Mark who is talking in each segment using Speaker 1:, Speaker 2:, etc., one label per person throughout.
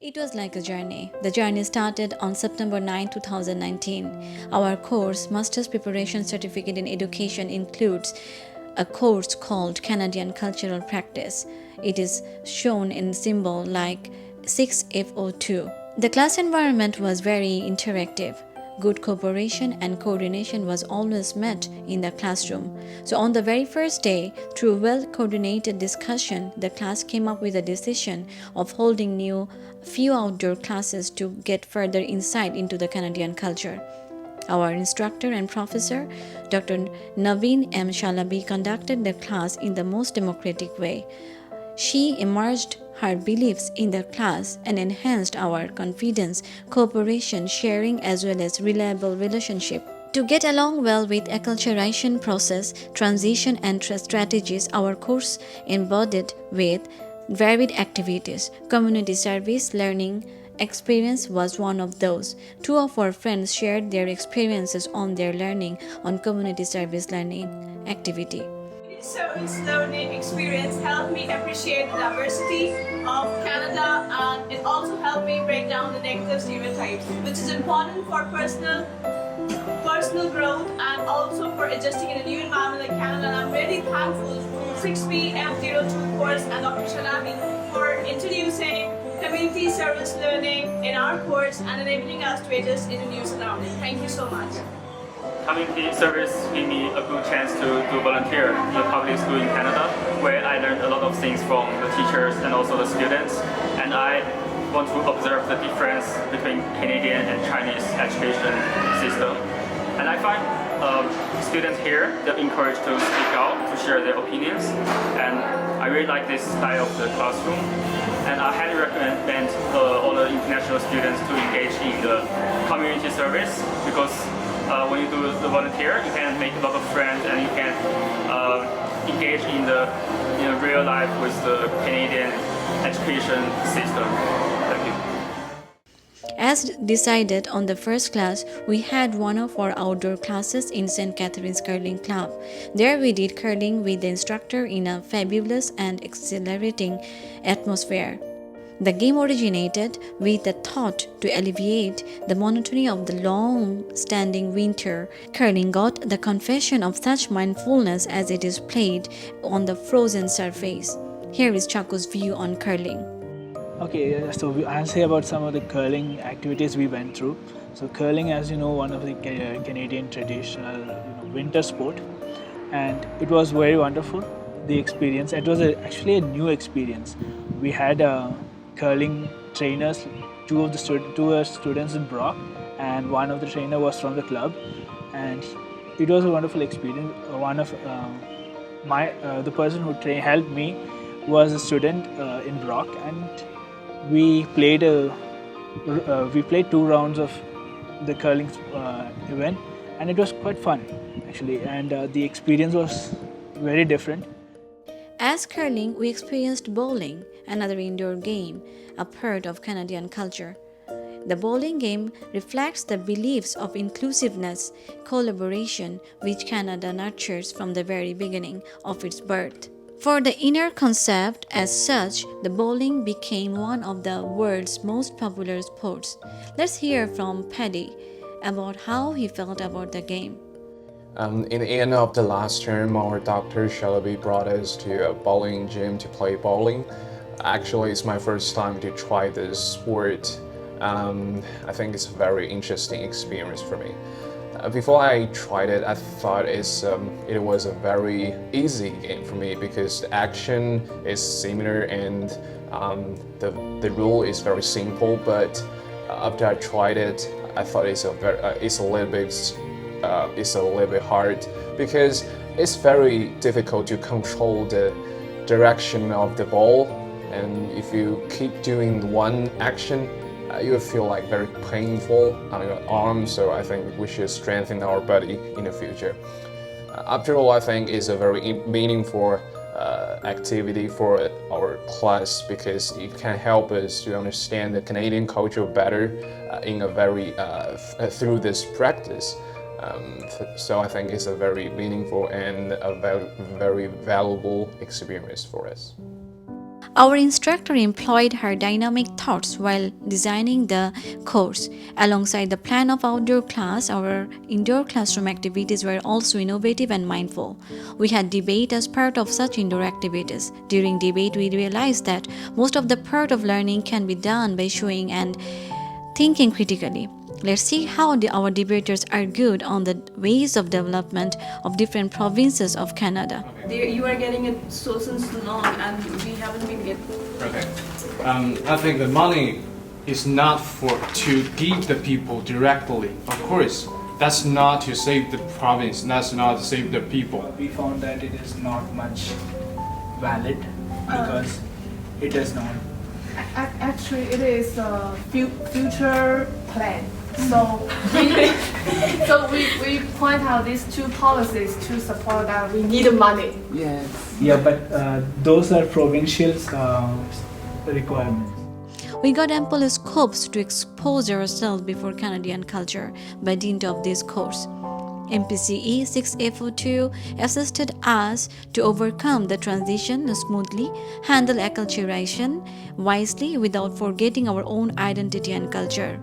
Speaker 1: It was like a journey. The journey started on September 9, 2019. Our course, Master's Preparation Certificate in Education, includes a course called Canadian Cultural Practice. It is shown in symbol like 6FO2. The class environment was very interactive. Good cooperation and coordination was always met in the classroom. So on the very first day, through well-coordinated discussion, the class came up with a decision of holding few outdoor classes to get further insight into the Canadian culture. Our instructor and professor, Dr. Naveen M. Shalabi, conducted the class in the most democratic way. She immersed her beliefs in the class and enhanced our confidence, cooperation, sharing, as well as reliable relationship. To get along well with acculturation process, transition and strategies, our course embodied with varied activities. Community service learning experience was one of those. Two of our friends shared their experiences on their learning on community service learning activity.
Speaker 2: Service learning experience helped me appreciate the diversity of Canada, and it also helped me break down the negative stereotypes, which is important for personal growth and also for adjusting in a new environment like Canada. And I'm really thankful to 6BM02 course and Dr. Shalabi for introducing community service learning in our course and enabling us to adjust in a new surrounding. Thank you so much.
Speaker 3: Community service gave me a good chance to volunteer in a public school in Canada, where I learned a lot of things from the teachers and also the students. And I want to observe the difference between Canadian and Chinese education system. And I find students here, they're encouraged to speak out, to share their opinions. And I really like this style of the classroom. And I highly recommend all the international students to engage in the community service, because when you do the volunteer, you can make a lot of friends and you can engage in the real life with the Canadian education system. Thank you.
Speaker 1: As decided on the first class, we had one of our outdoor classes in St. Catherine's Curling Club. There we did curling with the instructor in a fabulous and exhilarating atmosphere. The game originated with the thought to alleviate the monotony of the long-standing winter. Curling got the confession of such mindfulness as it is played on the frozen surface. Here is Chaku's view on curling.
Speaker 4: Okay, so I'll say about some of the curling activities we went through. So curling, as you know, one of the Canadian traditional winter sport, and it was very wonderful. The experience. It was actually a new experience. We had curling trainers, two students in Brock, and one of the trainer was from the club, and it was a wonderful experience. One of the person who helped me was a student in Brock, and we played 2 rounds of the curling event, and it was quite fun actually, and the experience was very different.
Speaker 1: As curling, we experienced bowling, another indoor game, a part of Canadian culture. The bowling game reflects the beliefs of inclusiveness, collaboration, which Canada nurtures from the very beginning of its birth. For the inner concept as such, the bowling became one of the world's most popular sports. Let's hear from Paddy about how he felt about the game.
Speaker 5: In the end of the last term, our Dr. Shalabi brought us to a bowling gym to play bowling. Actually, it's my first time to try this sport. I think it's a very interesting experience for me. Before I tried it, I thought it was a very easy game for me because the action is similar and the rule is very simple. But after I tried it, I thought it's a little bit hard because it's very difficult to control the direction of the ball, and if you keep doing one action, you will feel like very painful on your arm. So I think we should strengthen our body in the future. After all, I think it's a very meaningful activity for our class because it can help us to understand the Canadian culture better through this practice. So I think it's a very meaningful and a very valuable experience for us.
Speaker 1: Our instructor employed her dynamic thoughts while designing the course. Alongside the plan of outdoor class, our indoor classroom activities were also innovative and mindful. We had debate as part of such indoor activities. During debate, we realized that most of the part of learning can be done by showing and thinking critically. Let's see how our debaters argued on the ways of development of different provinces of Canada.
Speaker 2: You are getting it so since long, and we haven't been getting.
Speaker 6: Okay. I think the money is not for to give the people directly. Of course, that's not to save the province. That's not to save the people.
Speaker 4: We found that it is not much valid because it is not.
Speaker 7: Actually, it is a future plan. So we point out these two policies to support that we need money.
Speaker 4: Yes. Yeah, but those are provincial requirements.
Speaker 1: We got ample scopes to expose ourselves before Canadian culture by dint of this course. MPCE 6A42 assisted us to overcome the transition smoothly, handle acculturation wisely without forgetting our own identity and culture.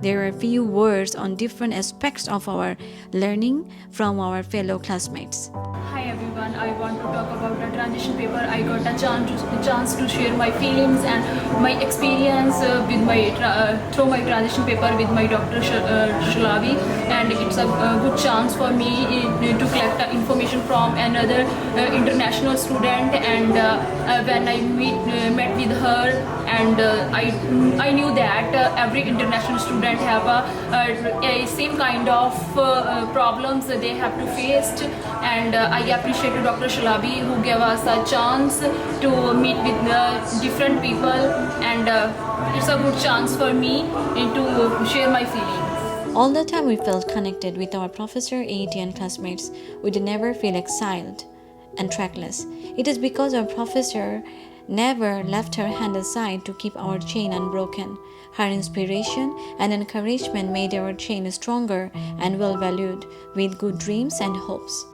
Speaker 1: There are a few words on different aspects of our learning from our fellow classmates.
Speaker 8: Hi everyone, I want to talk about the transition paper. I got a chance to share my feelings and my experience through my transition paper with my Dr. Shalabi, and it's a good chance for me to collect information from another international student, and when I met with her, and I knew that every international student have a same kind of problems that they have to face, and I appreciate Dr. Shalabi who gave us a chance to meet with different people, and it's a good chance for me to share my feelings.
Speaker 1: All the time we felt connected with our professor, AET and classmates. We did never feel exiled and trackless. It is because our professor never left her hand aside to keep our chain unbroken. Her inspiration and encouragement made our chain stronger and well valued, with good dreams and hopes.